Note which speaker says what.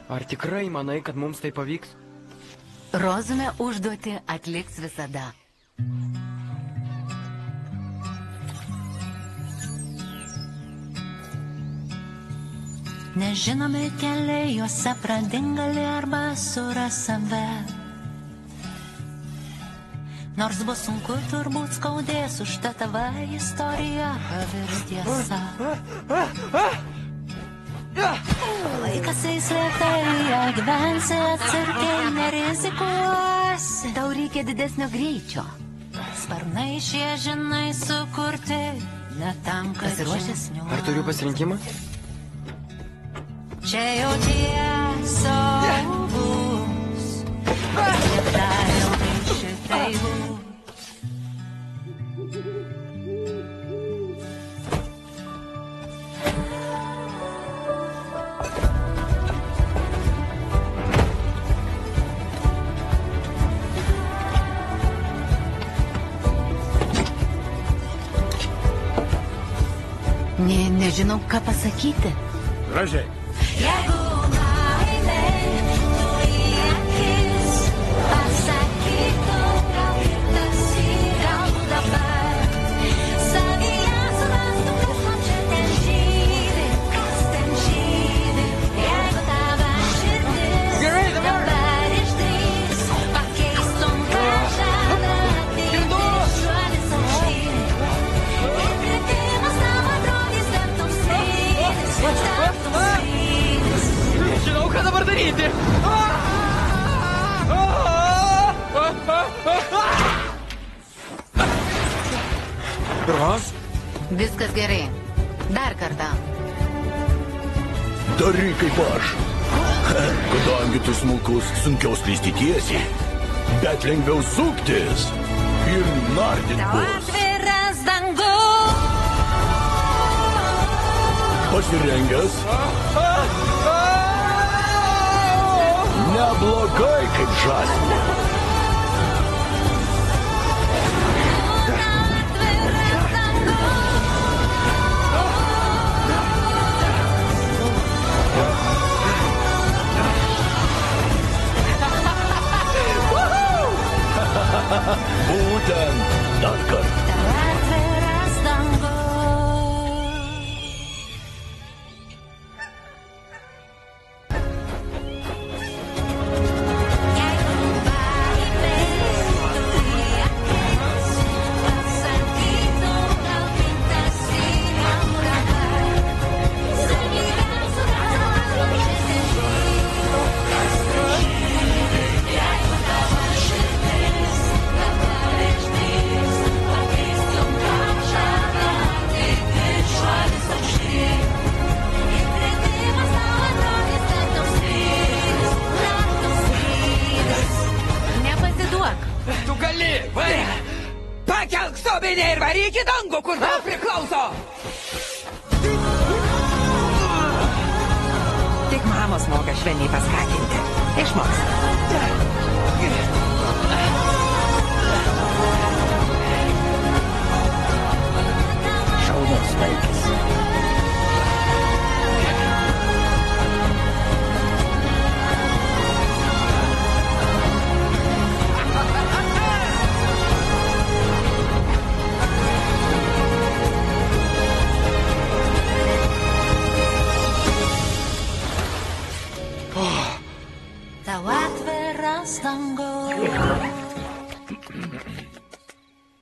Speaker 1: Ar tikrai manai, kad mums tai pavyks?
Speaker 2: Rozume užduotį atliks visada.
Speaker 3: Nežinomi keliai, juose pradingali arba suras save. Nors bus sunku, turbūt skaudės, užtat tava istorija pavirs tiesa. Laikas eis lėtai, gyvensi atsargiai, nerizikuosi.
Speaker 2: Tau reikia didesnio greičio.
Speaker 3: Sparnai šie žinai sukurti, ne tam, kad
Speaker 2: Pasiruošęs?
Speaker 1: Ar turiu pasirinkimą?
Speaker 3: čia jau tiesos ir dar ilgai šitai bus.
Speaker 2: Nežinau, ką pasakyti.
Speaker 4: Gražiai.
Speaker 3: Jeigu meilė tu į akis pasakytų, gal kitas gal dabar savyje surastų, kas man čia ten žydi, kas ten žydi. Jeigu tavo širdis dabar išdrįs, pakeistum kažką naktį, šuolis aukštyn. Įkritimas tavo atrodys tartum slidis, tartum slidis.
Speaker 1: Nežinau, ką dabar daryti. Ros?
Speaker 2: Viskas gerai. Dar kartą.
Speaker 4: Daryk kaip aš. Kadangi tu smulkus, sunkiau slysti tiesiai, bet lengviau suktis ir nardyt
Speaker 3: Tau
Speaker 4: bus.
Speaker 3: atviras dangus.
Speaker 4: Pasirengęs? Neblogai kaip žąsina. Būtent dar kartą.
Speaker 3: Tau atviras dangus. Jeigu baimė tu į akis pasakytų, gal kitas gal dabar savyje surastų, kas ten žydi, kas ten žydi. Jeigu tavo širdis dabar išdrįs, pakeistum kažką naktį, šuolis aukštyn. Įkritimas tau atrodys tartum slidis, tartum slidis.
Speaker 2: Nepasiduok.
Speaker 1: Tu gali!
Speaker 5: Pakelk subinę ir varyk į dangų, kur tau priklauso! Tik mamos moka švelniai paskatinti. Išmoks.
Speaker 4: Šaunus vaikis.
Speaker 3: Tau atviras dangus.